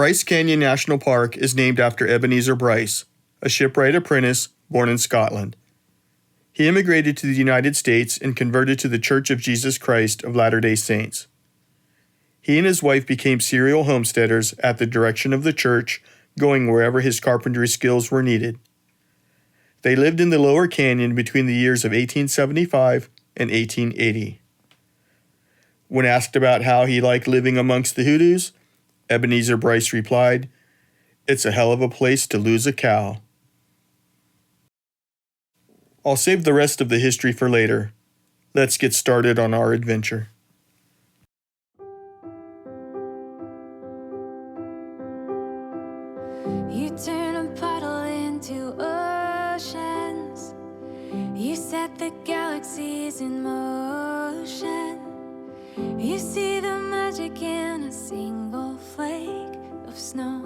Bryce Canyon National Park is named after Ebenezer Bryce, a shipwright apprentice born in Scotland. He immigrated to the United States and converted to the Church of Jesus Christ of Latter-day Saints. He and his wife became serial homesteaders at the direction of the church, going wherever his carpentry skills were needed. They lived in the Lower Canyon between the years of 1875 and 1880. When asked about how he liked living amongst the Hoodoos, Ebenezer Bryce replied, "It's a hell of a place to lose a cow." I'll save the rest of the history for later. Let's get started on our adventure. You turn a puddle into oceans. You set the galaxies in motion. You see the magic in a single flake of snow.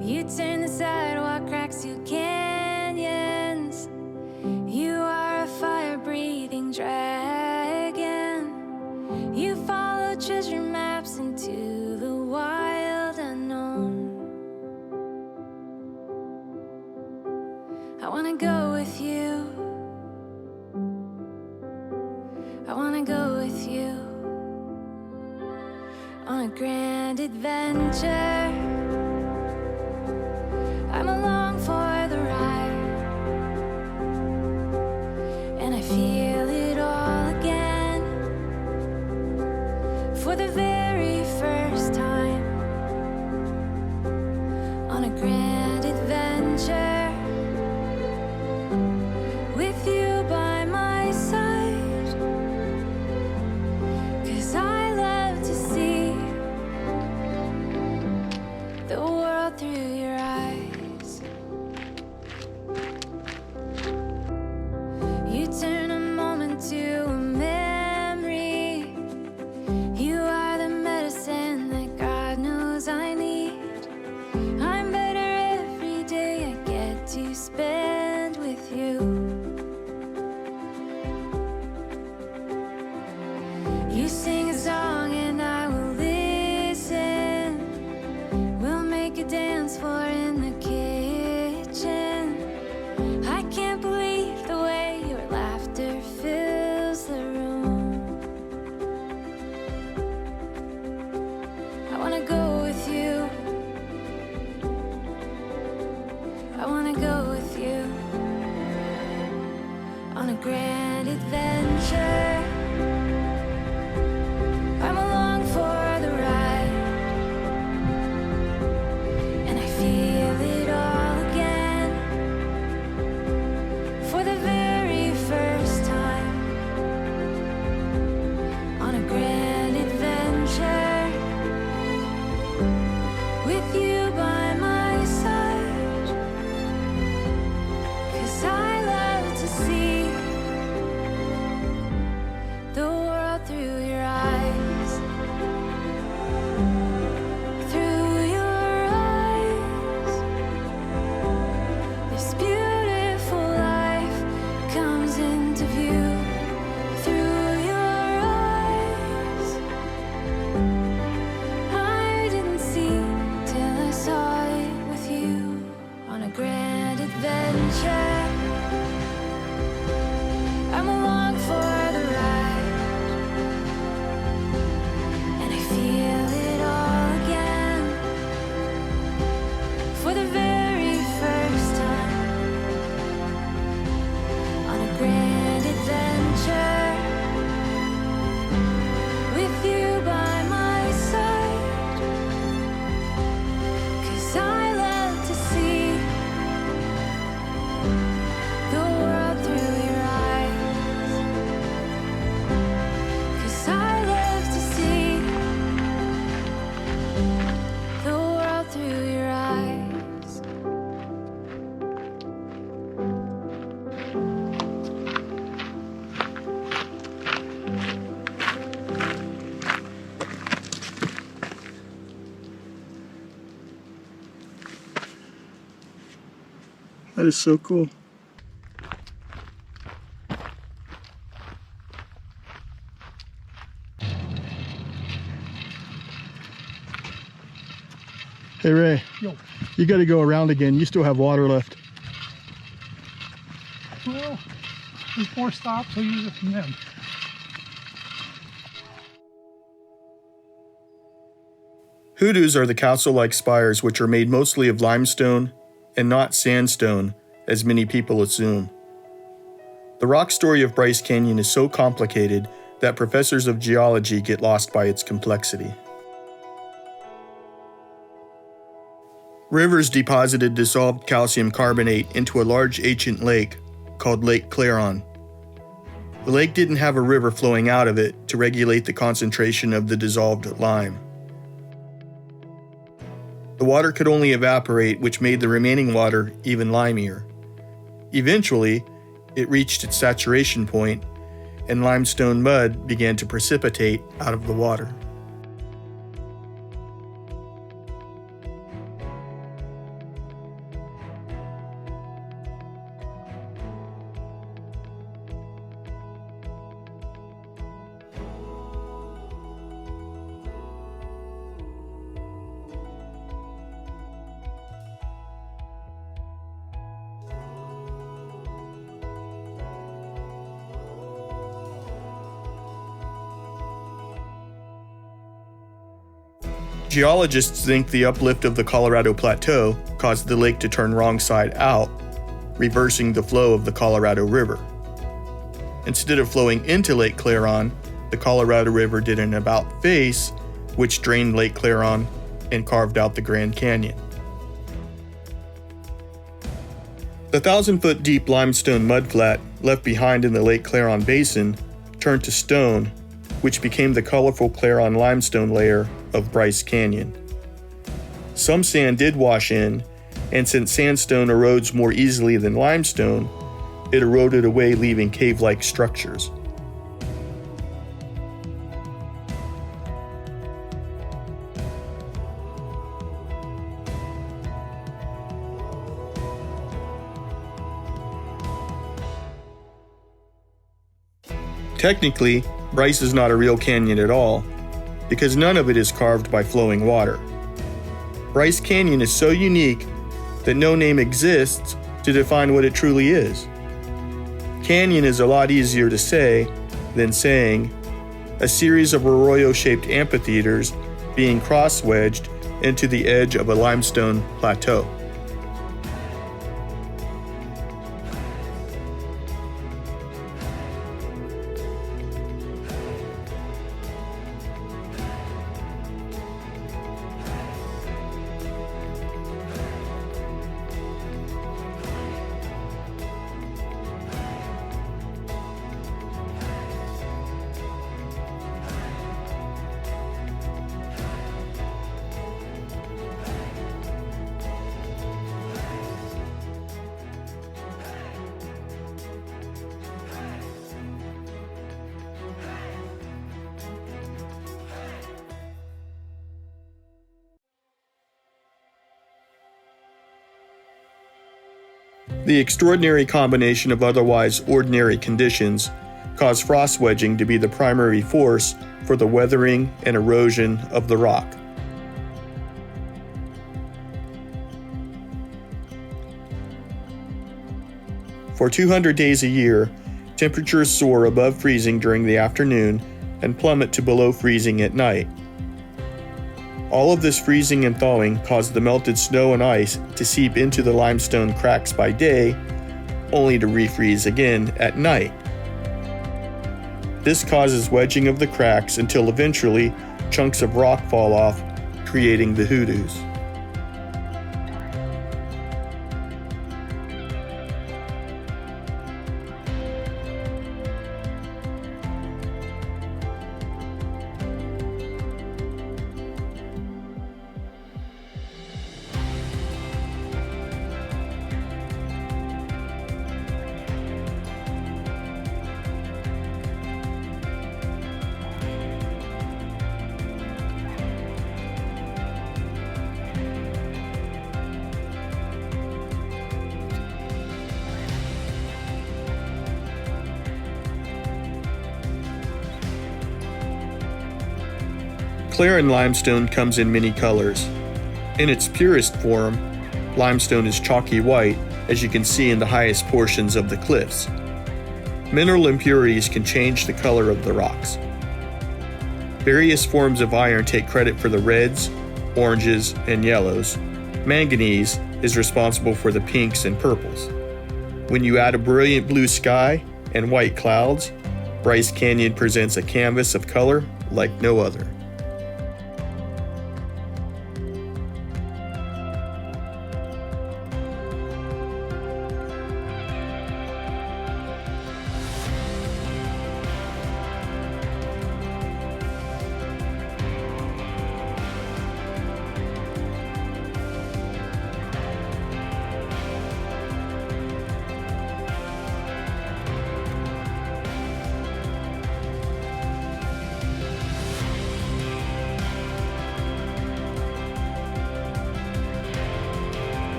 You turn the sidewalk cracks to canyons. You are a fire-breathing dragon. You follow treasure maps into the wild unknown. I wanna go with you. I wanna go with you on a grand adventure. I'm along for the ride, and I feel it all again for the very first time on a grand adventure with you by my side. 'Cause I love to see the world through your eyes. You turn a moment to a memory. You are the medicine that God knows I need. I'm better every day I get to spend with you. You sing a song and I will listen. We'll make a dance floor in the kitchen. I can't believe the way your laughter fills the room. I wanna go with you. I wanna go with you on a grand adventure. I'm along for the ride, and I feel it all again for the very first time on a grand adventure with you by my side. 'Cause I love to see the world through your eyes. Through your eyes, this beautiful life comes into view. Through your eyes, I didn't see till I saw it with you on a grand adventure. I'm along for the ride, and I feel it all again for the very first time on a grand adventure with you by my side. 'Cause I love to see the world through your eyes. 'Cause I love to see the world through your eyes. That is so cool. Hey Ray, Yo. you got to go around again. You still have water left. Well, there's 4 stops, I'll use it from them. Hoodoos are the castle-like spires which are made mostly of limestone and not sandstone, as many people assume. The rock story of Bryce Canyon is so complicated that professors of geology get lost by its complexity. Rivers deposited dissolved calcium carbonate into a large ancient lake called Lake Claron. The lake didn't have a river flowing out of it to regulate the concentration of the dissolved lime. The water could only evaporate, which made the remaining water even limier. Eventually, it reached its saturation point, and limestone mud began to precipitate out of the water. Geologists think the uplift of the Colorado Plateau caused the lake to turn wrong side out, reversing the flow of the Colorado River. Instead of flowing into Lake Claron, the Colorado River did an about-face, which drained Lake Claron and carved out the Grand Canyon. The 1,000-foot deep limestone mudflat left behind in the Lake Claron Basin turned to stone, which became the colorful Claron limestone layer of Bryce Canyon. Some sand did wash in, and since sandstone erodes more easily than limestone, it eroded away, leaving cave-like structures. Technically, Bryce is not a real canyon at all, because none of it is carved by flowing water. Bryce Canyon is so unique that no name exists to define what it truly is. Canyon is a lot easier to say than saying a series of arroyo-shaped amphitheaters being cross-wedged into the edge of a limestone plateau. The extraordinary combination of otherwise ordinary conditions caused frost wedging to be the primary force for the weathering and erosion of the rock. For 200 days a year, temperatures soar above freezing during the afternoon and plummet to below freezing at night. All of this freezing and thawing caused the melted snow and ice to seep into the limestone cracks by day, only to refreeze again at night. This causes wedging of the cracks until eventually chunks of rock fall off, creating the hoodoos. Claron limestone comes in many colors. In its purest form, limestone is chalky white, as you can see in the highest portions of the cliffs. Mineral impurities can change the color of the rocks. Various forms of iron take credit for the reds, oranges, and yellows. Manganese is responsible for the pinks and purples. When you add a brilliant blue sky and white clouds, Bryce Canyon presents a canvas of color like no other.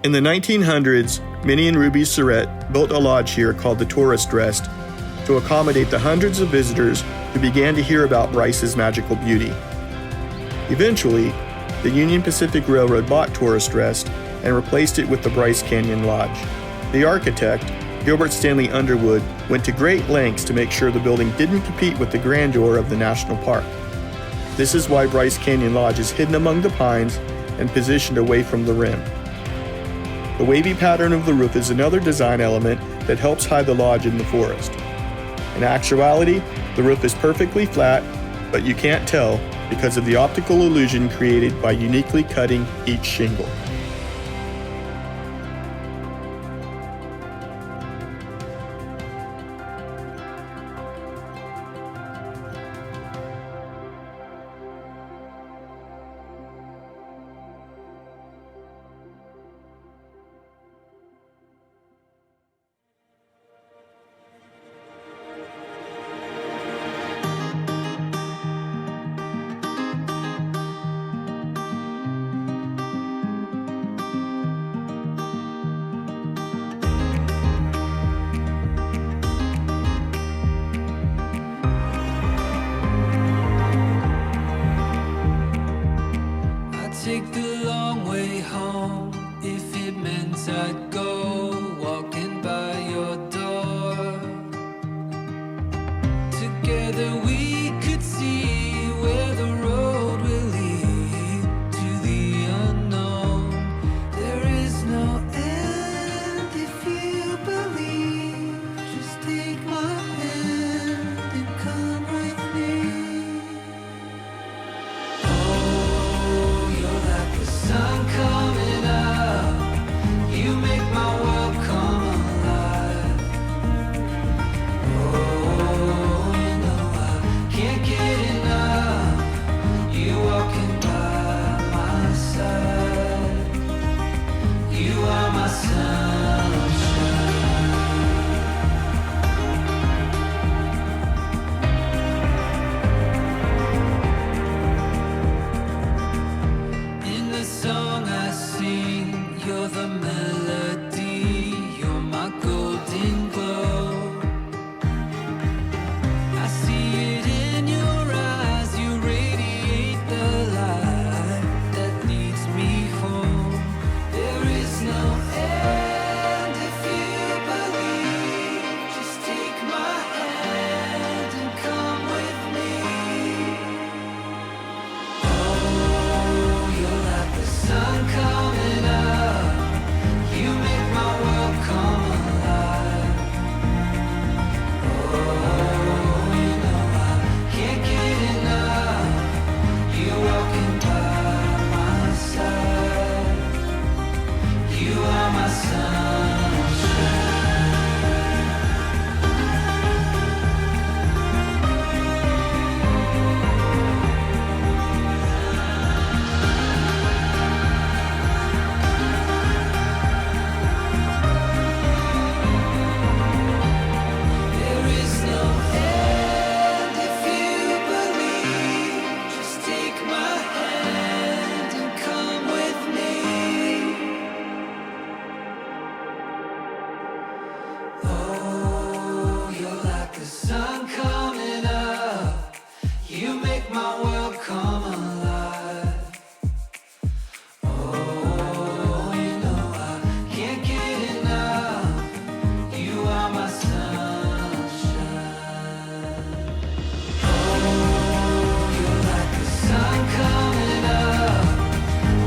In the 1900s, Minnie and Ruby Surratt built a lodge here called the Tourist Rest to accommodate the hundreds of visitors who began to hear about Bryce's magical beauty. Eventually, the Union Pacific Railroad bought Tourist Rest and replaced it with the Bryce Canyon Lodge. The architect, Gilbert Stanley Underwood, went to great lengths to make sure the building didn't compete with the grandeur of the national park. This is why Bryce Canyon Lodge is hidden among the pines and positioned away from the rim. The wavy pattern of the roof is another design element that helps hide the lodge in the forest. In actuality, the roof is perfectly flat, but you can't tell because of the optical illusion created by uniquely cutting each shingle. Take the long way home if it meant I'd go walking by your door. Together we could see where the road will lead to the unknown. There is no end if you believe. Just take my hand and come with me. Sun coming up, you make my world come alive. Oh, you know I can't get enough. You walking by my side. You are my sunshine. In the song I sing, you're the melody, you're my golden glow. I see it in your eyes, you radiate the light that leads me home. There is no end if you believe. Just take my hand and come with me. You are my sunshine. There is no end if you believe. Just take my hand and come with me. Oh, you're like the sun coming up. You make my world come alive. Oh, you know I can't get enough. You are my sunshine. Oh, you're like the sun coming up.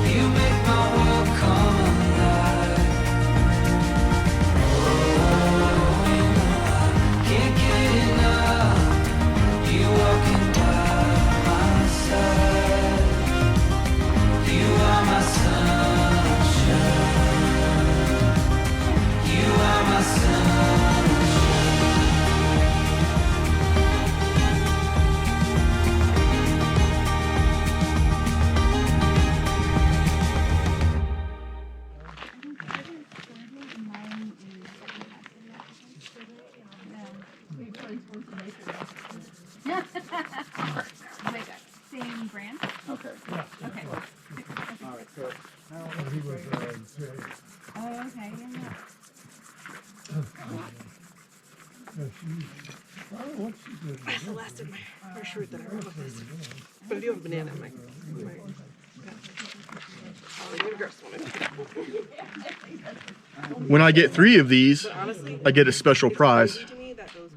You make my world come alive. Can't get enough. You walking by my side. You are my sunshine. You are my sunshine. Like same brand? Okay. Okay. All right. So He was, Oh, okay, yeah. what's she doing? That's the last of my first root that I wrote with this. But I do have a banana in my When I get 3 of these, honestly, I get a special prize. to me that goes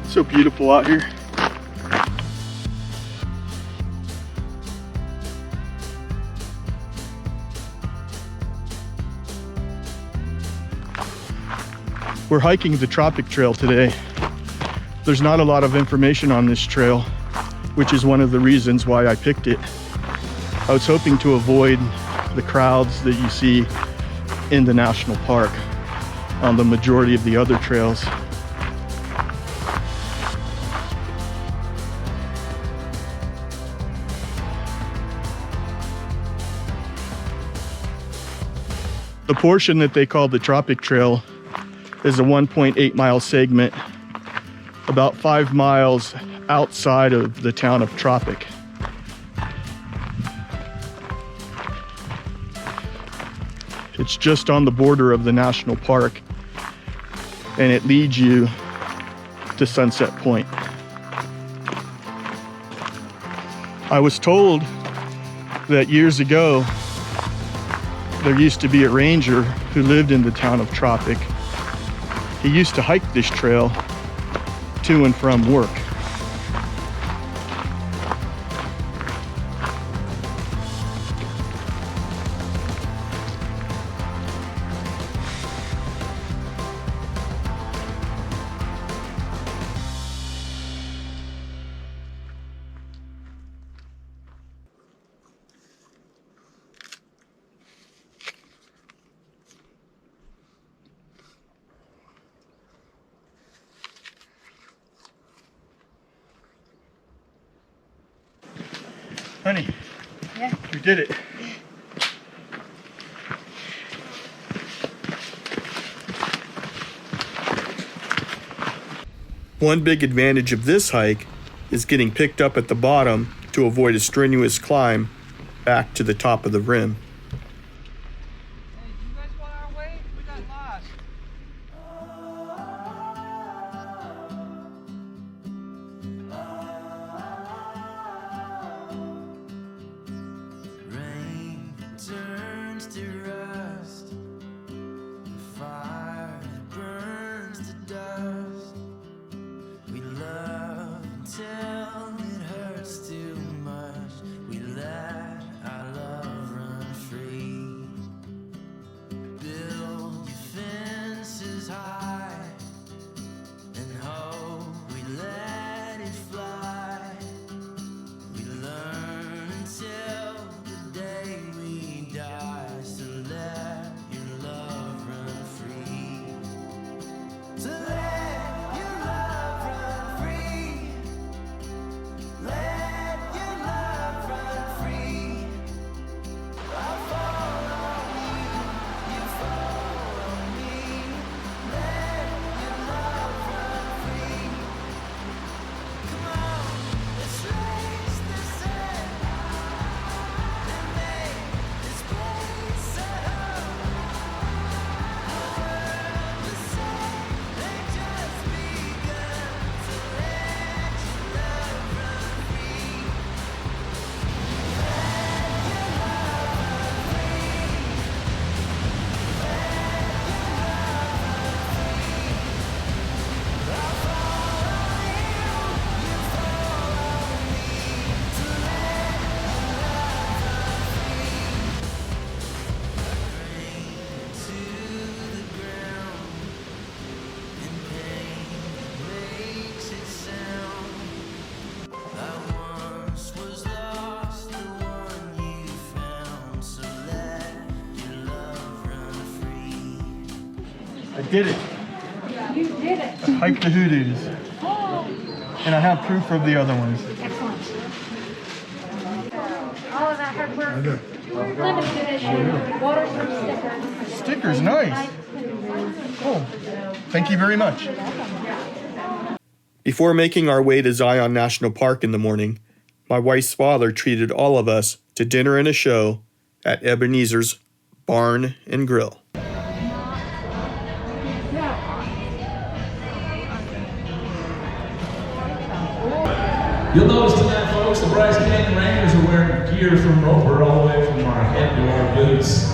So beautiful out here. We're hiking the Tropic Trail today. There's not a lot of information on this trail, which is one of the reasons why I picked it. I was hoping to avoid the crowds that you see in the national park on the majority of the other trails. The portion that they call the Tropic Trail is a 1.8 mile segment about 5 miles outside of the town of Tropic. It's just on the border of the national park, and it leads you to Sunset Point. I was told that years ago there used to be a ranger who lived in the town of Tropic. He used to hike this trail to and from work. Honey, Yeah. we did it. One big advantage of this hike is getting picked up at the bottom to avoid a strenuous climb back to the top of the rim. Hey, you guys want our way? We got lost. Rain turns to rust, fire burns to dust. We love until it hurts too much. We let our love run free. Build your fences high and hope we let it fly. We learn until the day we die. So let your love run free. So let your love run free. Let your love run free. I'll follow you, you follow me. Let your love run free. Come on, let's raise the sun and make this place a home. The world is safe, they just begun. So let your love run free. Let your love run free. Let your love run free. I'll follow you, you follow me. So let your love run free. Rain to the ground and pain makes it sound. I once was lost, the one you found. So let your love run free. I did it. You did it. I hiked the Hoodoos. And I have proof of the other ones. Excellent. All of that hard work. Limited edition. Waterproof stickers. Stickers, nice. Cool. Thank you very much. Before making our way to Zion National Park in the morning, my wife's father treated all of us to dinner and a show at Ebenezer's Barn and Grill. You'll notice tonight, folks, the Bryce Canyon Rangers are wearing gear from Roper all the way from our head to our boots.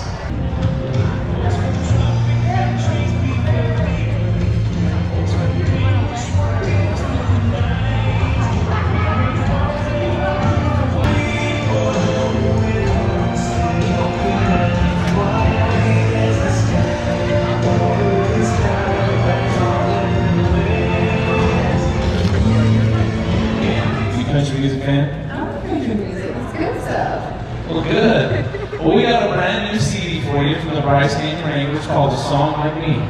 Country music fan? Well, good. Well, we got a brand new CD for you from the Bryce Canyon Rangers called A Song Like Me.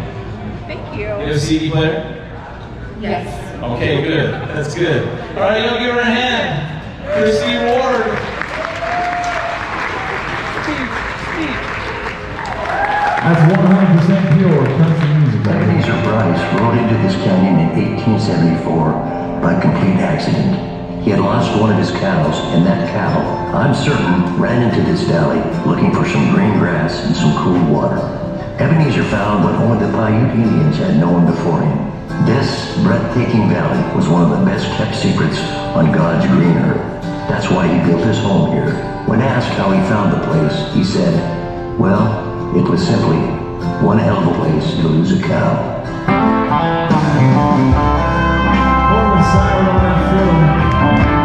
Thank you. You have a CD player? Yes. Okay, good. That's good. All right, y'all give her a hand. Christy Ward. That's 100% pure country music. Ebenezer Bryce rode into this canyon in 1874 by complete accident. He had lost one of his cows, and that cow, I'm certain, ran into this valley looking for some green grass and some cool water. Ebenezer found what only the Paiute Indians had known before him. This breathtaking valley was one of the best kept secrets on God's green earth. That's why he built his home here. When asked how he found the place, he said, well, it was simply one hell of a place to lose a cow. Portland Silent on that film.